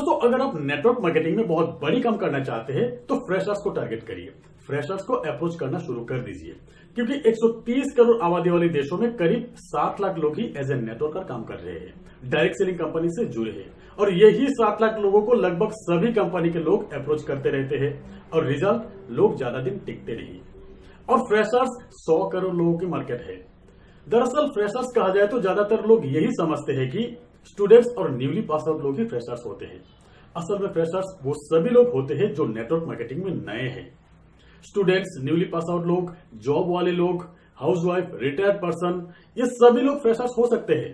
दोस्तों अगर आप नेटवर्क मार्केटिंग में बहुत बड़ी काम करना चाहते हैं तो फ्रेशर्स को टारगेट करिए, फ्रेशर्स को अप्रोच करना शुरू कर दीजिए, क्योंकि 130 करोड़ आबादी वाले देशों में करीब 60 लाख लोग ही एज ए नेटवर्कर काम कर रहे हैं, डायरेक्ट सेलिंग कंपनी से जुड़े हैं, और यही 7 लाख लोगों को लगभग सभी कंपनी के लोग अप्रोच करते रहते हैं और रिजल्ट लोग ज्यादा दिन टिकते नहीं। और फ्रेशर्स 100 करोड़ लोगों की मार्केट है। दरअसल फ्रेशर्स कहा जाए तो ज्यादातर लोग यही समझते हैं कि स्टूडेंट्स और न्यूली पास आउट लोग ही फ्रेशर्स होते हैं। असल में फ्रेशर्स वो सभी लोग होते हैं जो नेटवर्क मार्केटिंग में नए हैं। स्टूडेंट्स, न्यूली पास आउट लोग, जॉब वाले लोग, हाउसवाइफ, रिटायर्ड पर्सन, ये सभी लोग फ्रेशर्स हो सकते हैं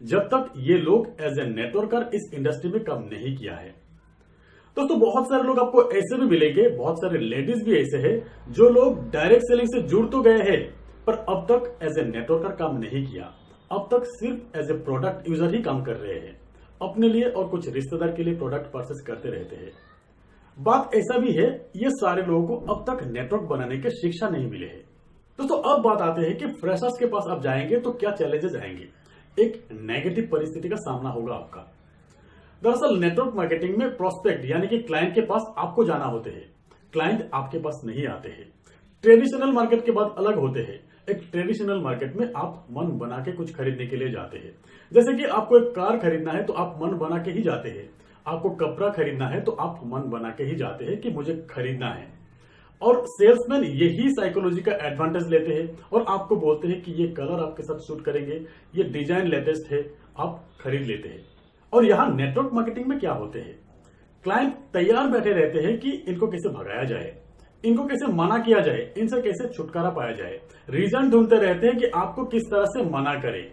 जब तक ये लोग एज ए नेटवर्कर इस इंडस्ट्री में काम नहीं किया है। दोस्तों बहुत सारे लोग आपको ऐसे भी मिलेंगे, बहुत सारे लेडीज भी ऐसे हैं जो लोग डायरेक्ट सेलिंग से जुड़ तो गए हैं पर अब तक एज ए नेटवर्कर काम नहीं किया, अब तक सिर्फ एज ए प्रोडक्ट यूजर ही काम कर रहे हैं, अपने लिए और कुछ रिश्तेदार के लिए प्रोडक्ट परचेस करते रहते हैं। बात ऐसा भी है, ये सारे लोगों को अब तक नेटवर्क बनाने के शिक्षा नहीं मिले है। दोस्तों अब बात आते हैं कि फ्रेशर्स के पास आप जाएंगे तो क्या चैलेंजेस आएंगे। एक नेगेटिव परिस्थिति का सामना होगा आपका। दरअसल नेटवर्क मार्केटिंग में प्रोस्पेक्ट यानी कि क्लाइंट के पास आपको जाना होते हैं, क्लाइंट आपके पास नहीं आते हैं। ट्रेडिशनल मार्केट के बाद अलग होते हैं। एक ट्रेडिशनल मार्केट में आप मन बना के कुछ खरीदने के लिए जाते हैं, जैसे कि आपको एक कार खरीदना है तो आप मन बना के ही जाते हैं, आपको कपड़ा खरीदना है तो आप मन बना के ही जाते हैं कि मुझे खरीदना है। और सेल्समैन यही साइकोलॉजी का एडवांटेज लेते हैं और आपको बोलते हैं कि ये कलर आपके साथ सूट करेंगे, ये डिजाइन लेटेस्ट है, आप खरीद लेते हैं। और यहां नेटवर्क मार्केटिंग में क्या होते हैं, क्लाइंट तैयार बैठे रहते हैं कि इनको कैसे भगाया जाए, इनको कैसे मना किया जाए, इनसे कैसे छुटकारा पाया जाए, रीजन ढूंढते रहते हैं कि आपको किस तरह से मना करें।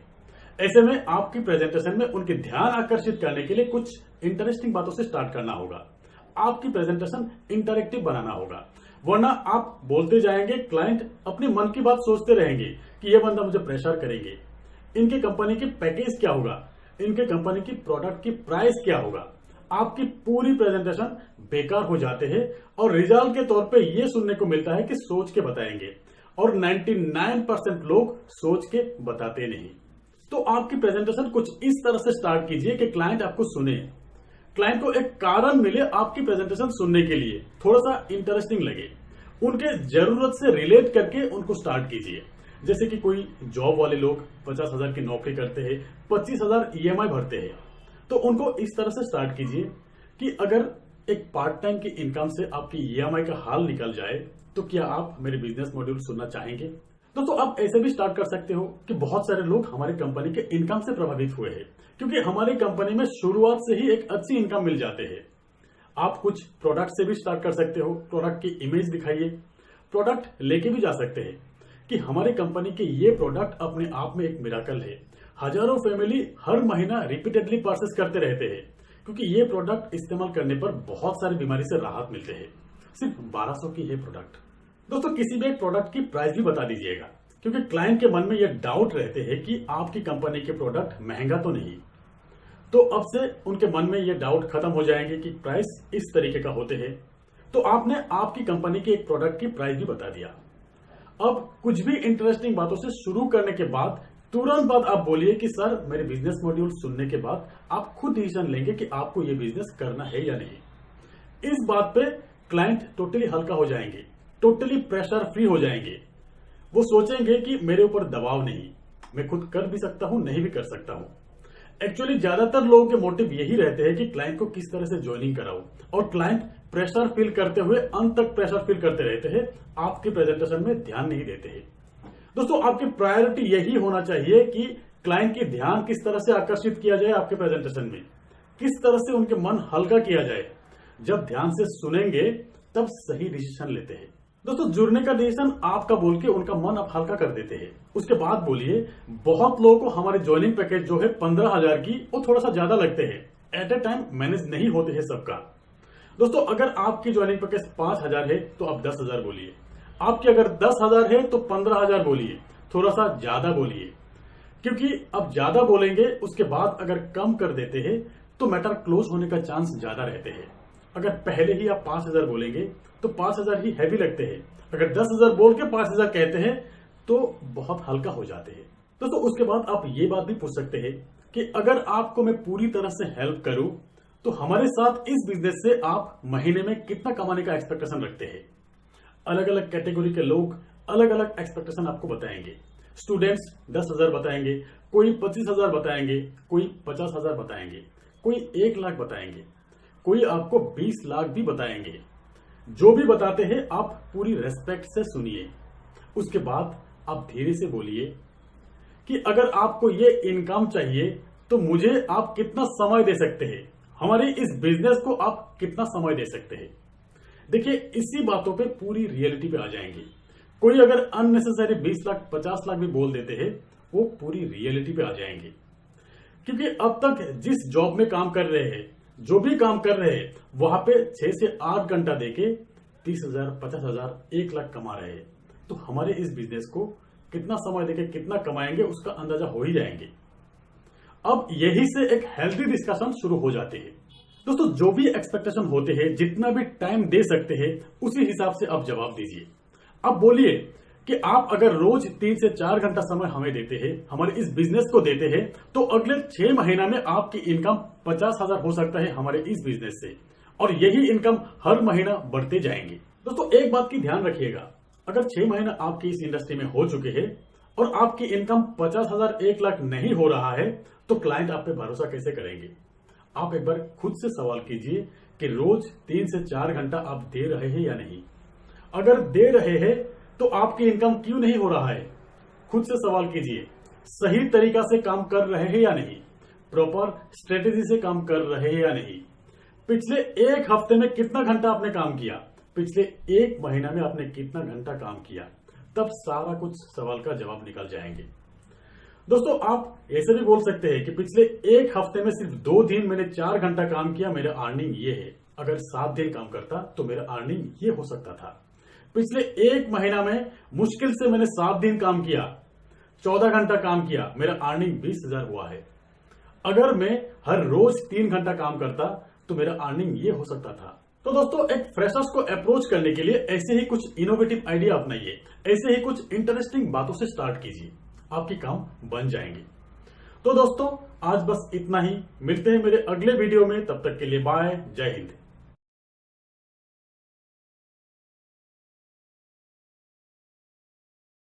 ऐसे में आपकी प्रेजेंटेशन में उनके ध्यान आकर्षित करने के लिए कुछ इंटरेस्टिंग बातों से स्टार्ट करना होगा। आपकी प्रेजेंटेशन इंटरेक्टिव बनाना होगा, वरना आप बोलते जाएंगे, क्लाइंट अपने मन की बात सोचते रहेंगे कि ये बंदा मुझे प्रेशर करेंगे, इनके कंपनी के पैकेज क्या होगा, इनके कंपनी की प्रोडक्ट की प्राइस क्या होगा। आपकी पूरी प्रेजेंटेशन बेकार हो जाते हैं और रिजल्ट के तौर पे ये सुनने को मिलता है कि सोच के बताएंगे, और 99% लोग सोच के बताते नहीं। तो आपकी प्रेजेंटेशन कुछ इस तरह से स्टार्ट कीजिए कि क्लाइंट आपको सुने, क्लाइंट को एक कारण मिले आपकी प्रेजेंटेशन सुनने के लिए, थोड़ा सा इंटरेस्टिंग लगे, उनके जरूरत से रिलेट करके उनको स्टार्ट कीजिए। जैसे कि कोई जॉब वाले लोग 50,000 की नौकरी करते हैं, 25,000 EMI भरते हैं, तो उनको इस तरह से स्टार्ट कीजिए कि अगर एक पार्ट टाइम की इनकम से आपकी EMI का हाल निकल जाए तो क्या आप मेरे बिजनेस मॉड्यूल सुनना चाहेंगे। दोस्तों आप ऐसे भी स्टार्ट कर सकते हो कि बहुत सारे लोग हमारी कंपनी के इनकम से प्रभावित हुए हैं, क्योंकि हमारी कंपनी में शुरुआत से ही एक अच्छी इनकम मिल जाते हैं। आप कुछ प्रोडक्ट से भी स्टार्ट कर सकते हो, प्रोडक्ट की इमेज दिखाइए, प्रोडक्ट लेके भी जा सकते हैं कि हमारी कंपनी के ये प्रोडक्ट अपने आप में एक मिराकल है, हजारों फैमिली हर महीना रिपीटेडली परचेस करते रहते हैं, क्योंकि ये प्रोडक्ट इस्तेमाल करने पर बहुत सारी बीमारी से राहत मिलते हैं। सिर्फ 1200 की है प्रोडक्ट। दोस्तों किसी भी एक प्रोडक्ट की प्राइस भी बता दीजिएगा, क्योंकि क्लाइंट के मन में ये डाउट रहते हैं कि आपकी कंपनी के प्रोडक्ट महंगा तो नहीं। तो अब से उनके मन में ये डाउट खत्म हो जाएंगे कि प्राइस इस तरीके का होते हैं। तो आपने आपकी कंपनी के एक प्रोडक्ट की प्राइस भी बता दिया। अब कुछ भी इंटरेस्टिंग बातों से शुरू करने के बाद तुरंत बाद आप बोलिए कि सर मेरे बिजनेस मॉड्यूल सुनने के बाद आप खुद डिसीजन लेंगे कि आपको ये बिजनेस करना है या नहीं। इस बात पे क्लाइंट टोटली हल्का हो जाएंगे, टोटली प्रेशर फ्री हो जाएंगे। वो सोचेंगे कि मेरे ऊपर दबाव नहीं, मैं खुद कर भी सकता हूं, नहीं भी कर सकता हूं। एक्चुअली ज्यादातर लोगों के मोटिव यही रहते हैं कि क्लाइंट को किस तरह से ज्वाइनिंग कराऊं, और क्लाइंट प्रेशर फील करते हुए अंत तक प्रेशर फील करते रहते हैं, आपकी प्रेजेंटेशन में ध्यान नहीं देते हैं। दोस्तों आपकी प्रायोरिटी यही होना चाहिए कि क्लाइंट की ध्यान किस तरह से आकर्षित किया जाए आपके प्रेजेंटेशन में, किस तरह से उनके मन हल्का किया जाए। जब ध्यान से सुनेंगे तब सही डिसीजन लेते हैं। दोस्तों जुड़ने का डिसीजन आपका बोल के उनका मन आप हल्का कर देते हैं। उसके बाद बोलिए, बहुत लोगों को हमारे ज्वाइनिंग पैकेज जो है 15,000 की, वो थोड़ा सा ज्यादा लगते हैं, एट ए टाइम मैनेज नहीं होते हैं सबका। दोस्तों अगर आपकी ज्वाइनिंग पैकेज 5,000 है तो आप 10,000 बोलिए, आपकी अगर 10,000 है तो 15,000 बोलिए, थोड़ा सा ज्यादा बोलिए, क्योंकि अब ज्यादा बोलेंगे उसके बाद अगर कम कर देते हैं तो मैटर क्लोज होने का चांस ज्यादा रहते हैं। अगर पहले ही आप 5,000 बोलेंगे तो 5,000 ही हैवी लगते हैं, अगर 10,000 बोल के 5,000 कहते हैं तो बहुत हल्का हो जाते हैं। दोस्तों उसके बाद आप ये बात भी पूछ सकते हैं कि अगर आपको मैं पूरी तरह से हेल्प करूं तो हमारे साथ इस बिजनेस से आप महीने में कितना कमाने का एक्सपेक्टेशन रखते हैं? अलग अलग कैटेगरी के लोग अलग अलग एक्सपेक्टेशन आपको बताएंगे। स्टूडेंट्स 10,000 बताएंगे, कोई 25,000 बताएंगे, कोई 50,000 बताएंगे, कोई 1 लाख बताएंगे, कोई आपको 20 लाख भी बताएंगे। जो भी बताते हैं आप पूरी रेस्पेक्ट से सुनिए। उसके बाद आप धीरे से बोलिए कि अगर आपको ये इनकम चाहिए तो मुझे आप कितना समय दे सकते हैं, हमारे इस बिजनेस को आप कितना समय दे सकते हैं। देखिए, इसी बातों पे पूरी रियलिटी पे आ जाएंगे। कोई अगर अननेसेसरी 20 लाख 50 लाख भी बोल देते हैं, वो पूरी रियलिटी पे आ जाएंगे। क्योंकि अब तक जिस जॉब में काम कर रहे हैं, जो भी काम कर रहे हैं, वहां पे 6 से 8 घंटा देके 30,000 50,000 1 लाख कमा रहे हैं। तो हमारे इस बिजनेस को कितना समय देके कितना कमाएंगे उसका अंदाजा हो ही जाएंगे। अब यही से एक हेल्दी डिस्कशन शुरू हो जाती है। दोस्तों, जो भी एक्सपेक्टेशन होते हैं, जितना भी टाइम दे सकते हैं, उसी हिसाब से आप जवाब दीजिए। अब बोलिए कि आप अगर रोज 3 से 4 घंटा समय हमें देते हैं, हमारे इस बिजनेस को देते हैं, तो अगले 6 महीना में आपकी इनकम 50,000 हो सकता है हमारे इस बिजनेस से, और यही इनकम हर महीना बढ़ते जाएंगे। दोस्तों, एक बात की ध्यान रखिएगा, अगर 6 महीना आपकी इस इंडस्ट्री में हो चुके हैं और आपकी इनकम 50,000 1 लाख नहीं हो रहा है, तो क्लाइंट आप पे भरोसा कैसे करेंगे? आप एक बार खुद से सवाल कीजिए कि रोज 3 से 4 घंटा आप दे रहे हैं या नहीं। अगर दे रहे हैं तो आपकी इनकम क्यों नहीं हो रहा है? खुद से सवाल कीजिए। सही तरीका से काम कर रहे हैं या नहीं? प्रॉपर स्ट्रेटेजी से काम कर रहे हैं या नहीं? पिछले 1 हफ्ते में कितना घंटा आपने काम किया? पिछले 1 महीना में आपने कितना घंटा काम किया? तब सारा कुछ सवाल का जवाब निकल जाएंगे। दोस्तों, आप ऐसे भी बोल सकते हैं कि पिछले 1 हफ्ते में सिर्फ 2 दिन मैंने 4 घंटा काम किया, मेरा अर्निंग ये है। अगर 7 दिन काम करता तो मेरा अर्निंग ये हो सकता था। पिछले 1 महीना में मुश्किल से मैंने 7 दिन काम किया, 14 घंटा काम किया, मेरा अर्निंग 20,000 हुआ है। अगर मैं हर रोज 3 घंटा काम करता तो मेरा अर्निंग ये हो सकता था। तो दोस्तों, एक फ्रेशर्स को अप्रोच करने के लिए ऐसे ही कुछ इनोवेटिव आइडिया अपनाइए, ऐसे ही कुछ इंटरेस्टिंग बातों से स्टार्ट कीजिए, आपकी काम बन जाएंगे। तो दोस्तों, आज बस इतना ही। मिलते हैं मेरे अगले वीडियो में, तब तक के लिए बाय, जय हिंद।